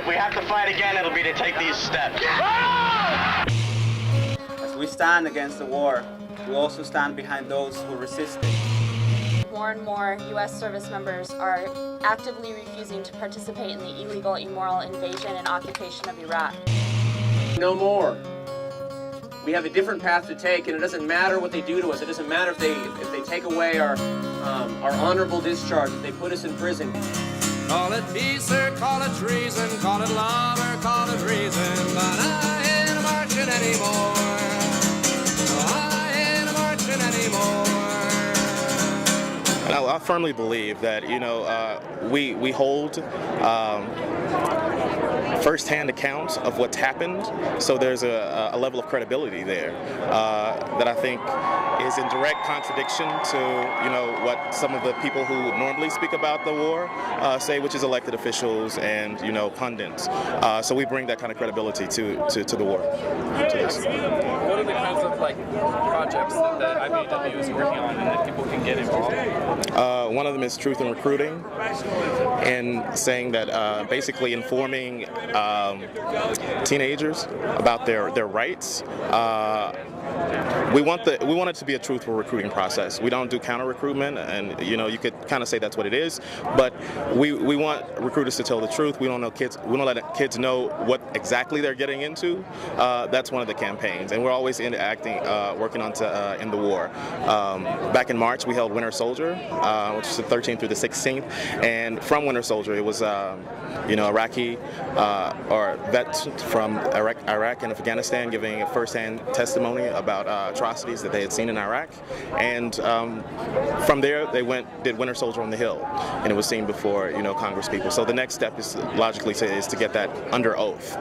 we have to fight again, it'll be to take these steps. As we stand against the war, we also stand behind those who resist it. More and more U.S. service members are actively refusing to participate in the illegal, immoral invasion and occupation of Iraq. No more. We have a different path to take, and it doesn't matter what they do to us. It doesn't matter if they take away our honorable discharge, if they put us in prison. Call it peace or call it treason, call it love or call it reason, but I ain't marching anymore. I ain't marching anymore. I firmly believe that, we hold first-hand accounts of what's happened, so there's a level of credibility there that I think is in direct contradiction to, what some of the people who normally speak about the war say, which is elected officials and, pundits. So we bring that kind of credibility to the war. What are the kinds of projects that IBEW is working on and that people can get involved in? One of them is Truth in Recruiting, and saying that basically informing teenagers about their rights. We want it to be a truthful recruiting process. We don't do counter recruitment, and you could kind of say that's what it is. But we want recruiters to tell the truth. We don't let kids know what exactly they're getting into. That's one of the campaigns, and we're always working on to end the war. Back in March, we held Winter Soldier, which is the 13th through the 16th, and from Winter Soldier, it was Iraqi or vets from Iraq and Afghanistan giving a first-hand testimony about atrocities that they had seen in Iraq, and from there they did Winter Soldier on the Hill, and it was seen before Congress people. So the next step is logically to get that under oath.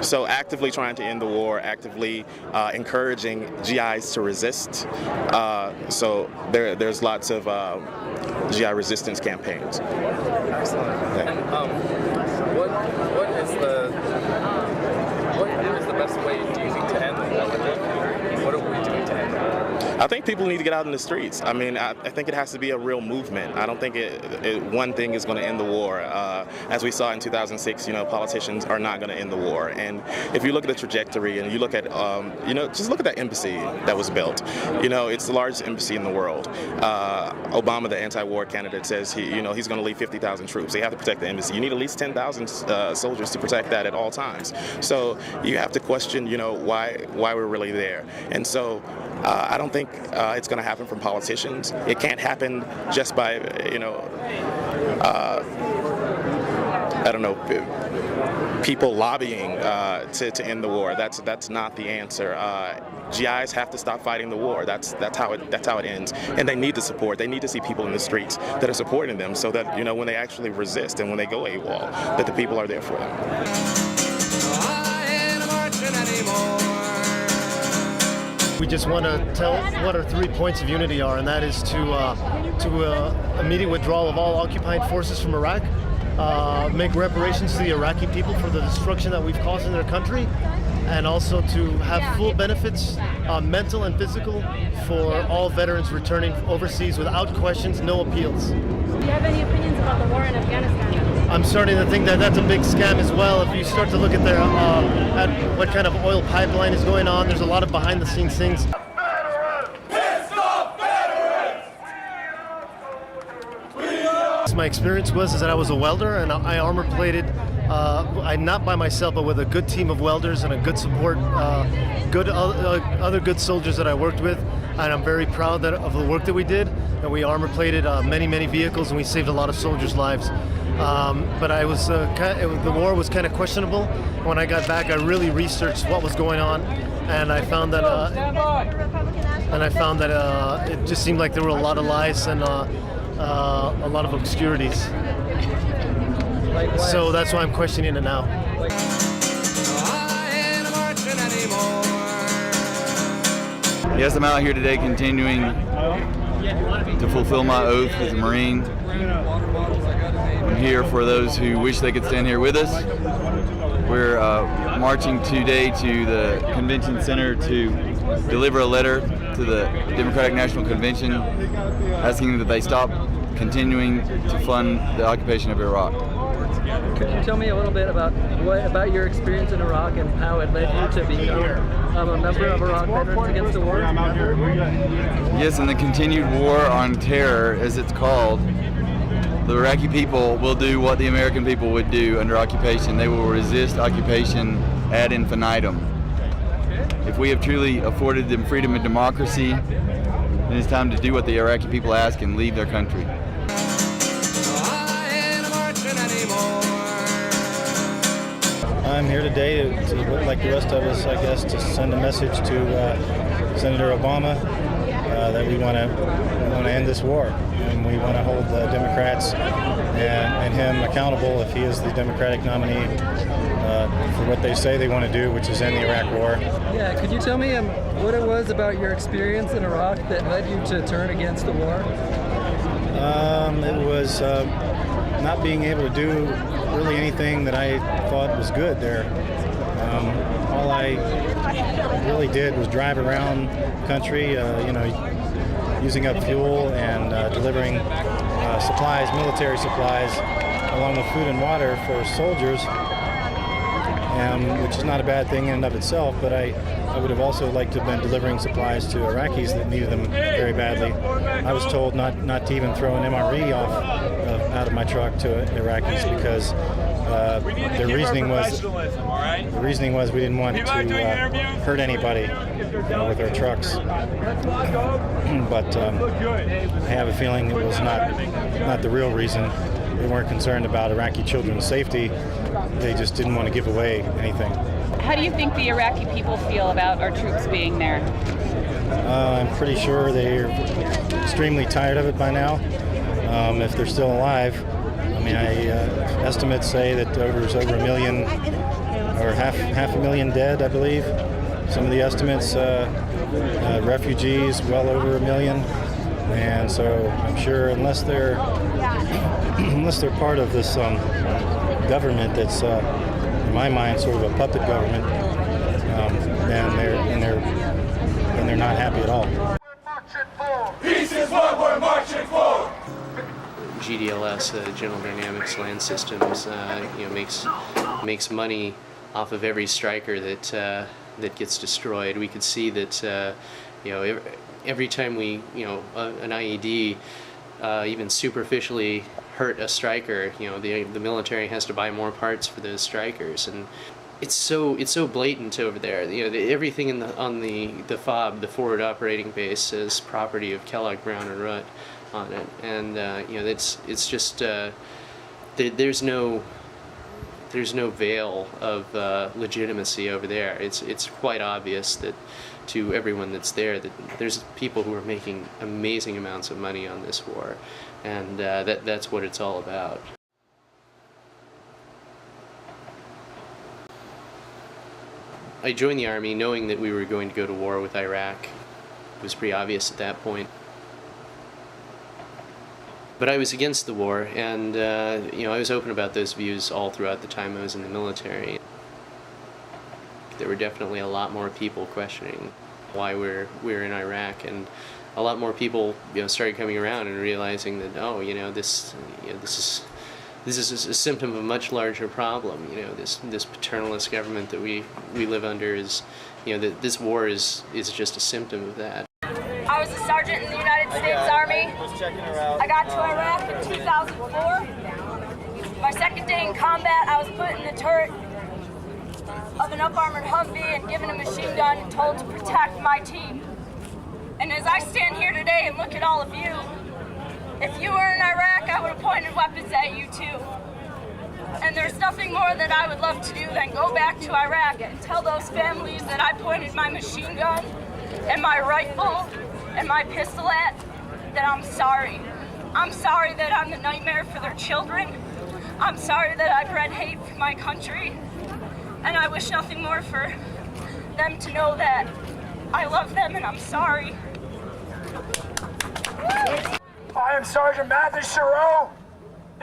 So actively trying to end the war, actively encouraging GIs to resist. So there's lots of GI resistance campaigns. Excellent. Yeah. And what is the best way, do you think, to end the war? What are we doing to end the war? I think people need to get out in the streets. I mean, I think it has to be a real movement. I don't think one thing is going to end the war. As we saw in 2006, politicians are not going to end the war. And if you look at the trajectory and you look at, just look at that embassy that was built. It's the largest embassy in the world. Obama, the anti-war candidate, says he's going to leave 50,000 troops. They have to protect the embassy. You need at least 10,000 soldiers to protect that at all times. So you have to question, why we're really there. And so I don't think it's going to happen from politicians. It can't happen just by, people lobbying to end the war. That's not the answer. GIs have to stop fighting the war. That's how it ends. And they need the support. They need to see people in the streets that are supporting them, so that when they actually resist and when they go AWOL, that the people are there for them. I ain't marching anymore. We just want to tell what our 3 points of unity are, and that is to immediate withdrawal of all occupied forces from Iraq, make reparations to the Iraqi people for the destruction that we've caused in their country, and also to have full benefits, mental and physical, for all veterans returning overseas without questions, no appeals. Do you have any opinions about the war in Afghanistan? I'm starting to think that that's a big scam as well. If you start to look at at what kind of oil pipeline is going on, there's a lot of behind-the-scenes things. My experience was that I was a welder, and I armor plated. Not by myself, but with a good team of welders and a good support, other good soldiers that I worked with, and I'm very proud of the work that we did. And we armor plated many vehicles, and we saved a lot of soldiers' lives. But the war was kind of questionable. When I got back, I really researched what was going on, and I found that it just seemed like there were a lot of lies and a lot of obscurities. So that's why I'm questioning it now. Yes, I'm out here today continuing to fulfill my oath as a Marine. I'm here for those who wish they could stand here with us. We're marching today to the Convention Center to deliver a letter to the Democratic Nat'l Convention asking that they stop continuing to fund the occupation of Iraq. Could you tell me a little bit about your experience in Iraq and how it led you to become a member of Iraq Veterans Against the War? Yes, in the continued war on terror, as it's called, the Iraqi people will do what the American people would do under occupation. They will resist occupation ad infinitum. If we have truly afforded them freedom and democracy, then it's time to do what the Iraqi people ask and leave their country. I'm here today to, like the rest of us, I guess, to send a message to Senator Obama that we want to end this war, and we want to hold the Democrats and him accountable if he is the Democratic nominee for what they say they want to do, which is end the Iraq War. Yeah, could you tell me what it was about your experience in Iraq that led you to turn against the war? It was not being able to do really anything that I thought was good there. All I really did was drive around the country, using up fuel and delivering supplies, military supplies, along with food and water for soldiers, which is not a bad thing in and of itself, but I would have also liked to have been delivering supplies to Iraqis that needed them very badly. I was told not to even throw an MRE out of my truck to Iraqis because the reasoning was we didn't want to hurt anybody with our trucks. But I have a feeling it was not the real reason. They weren't concerned about Iraqi children's safety. They just didn't want to give away anything. How do you think the Iraqi people feel about our troops being there? I'm pretty sure they're extremely tired of it by now, if they're still alive. I mean, estimates say that there's over 1 million, or half a million dead, I believe. Some of the estimates, refugees, well over 1 million. And so I'm sure unless they're part of this government that's, in my mind, sort of a puppet government, then they're not happy at all. Peace is what we're marching for. GDLS, General Dynamics Land Systems, makes money off of every striker that gets destroyed. We could see that every time an IED even superficially hurt a striker, the military has to buy more parts for those strikers, and it's so blatant over there. Everything on the FOB, the Forward Operating Base, says property of Kellogg, Brown and Root on it, and it's just there's no veil of legitimacy over there. It's quite obvious that to everyone that's there that there's people who are making amazing amounts of money on this war, and that's what it's all about. I joined the Army knowing that we were going to go to war with Iraq. It was pretty obvious at that point. But I was against the war, and I was open about those views all throughout the time I was in the military. There were definitely a lot more people questioning why we're in Iraq, and a lot more people started coming around and realizing that this is a symptom of a much larger problem. This paternalist government that we live under is that this war is just a symptom of that. I was a sergeant in the United States Army. I got to Iraq in 2004. My second day in combat, I was put in the turret of an up-armored Humvee and given a machine gun and told to protect my team. And as I stand here today and look at all of you, if you were in Iraq, I would have pointed weapons at you too. And there's nothing more that I would love to do than go back to Iraq and tell those families that I pointed my machine gun and my rifle and my pistol at, that I'm sorry. I'm sorry that I'm the nightmare for their children. I'm sorry that I bred hate for my country. And I wish nothing more for them to know that I love them and I'm sorry. I am Sergeant Matthew Chereau,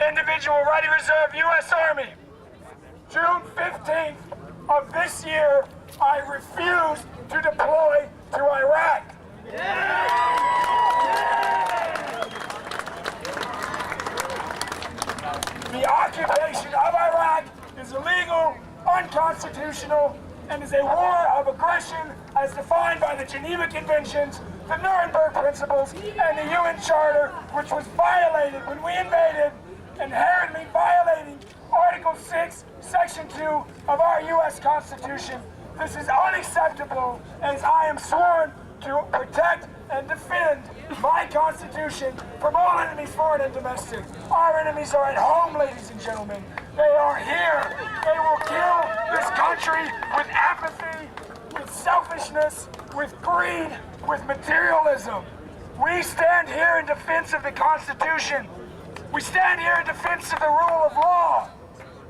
Individual Ready Reserve, U.S. Army. June 15th of this year, I refused to deploy to Iraq. The occupation of Iraq is illegal, unconstitutional, and is a war of aggression as defined by the Geneva Conventions, the Nuremberg Principles, and the UN Charter, which was violated when we invaded, inherently violating Article 6, Section 2 of our U.S. Constitution. This is unacceptable, as I am sworn to protect and defend my Constitution from all enemies, foreign and domestic. Our enemies are at home, ladies and gentlemen. They are here. They will kill this country with apathy, with selfishness, with greed, with materialism. We stand here in defense of the Constitution. We stand here in defense of the rule of law.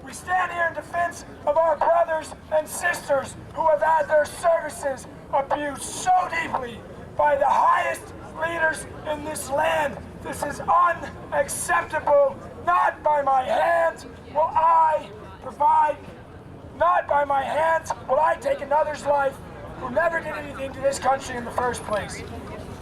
We stand here in defense of our brothers and sisters who have had their services abused so deeply by the highest leaders in this land. This is unacceptable. Not by my hands will I provide, not by my hands will I take another's life who never did anything to this country in the first place.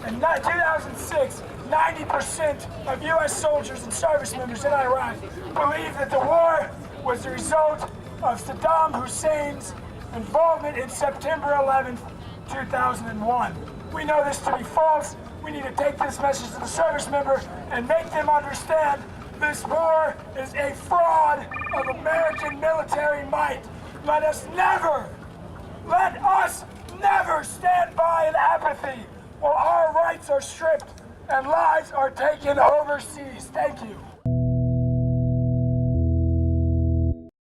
In 2006, 90% of U.S. soldiers and service members in Iraq believe that the war was the result of Saddam Hussein's involvement in September 11th, 2001. We know this to be false. We need to take this message to the service member and make them understand this war is a fraud of American military might. Let us never stand by in apathy while our rights are stripped and lives are taken overseas. Thank you.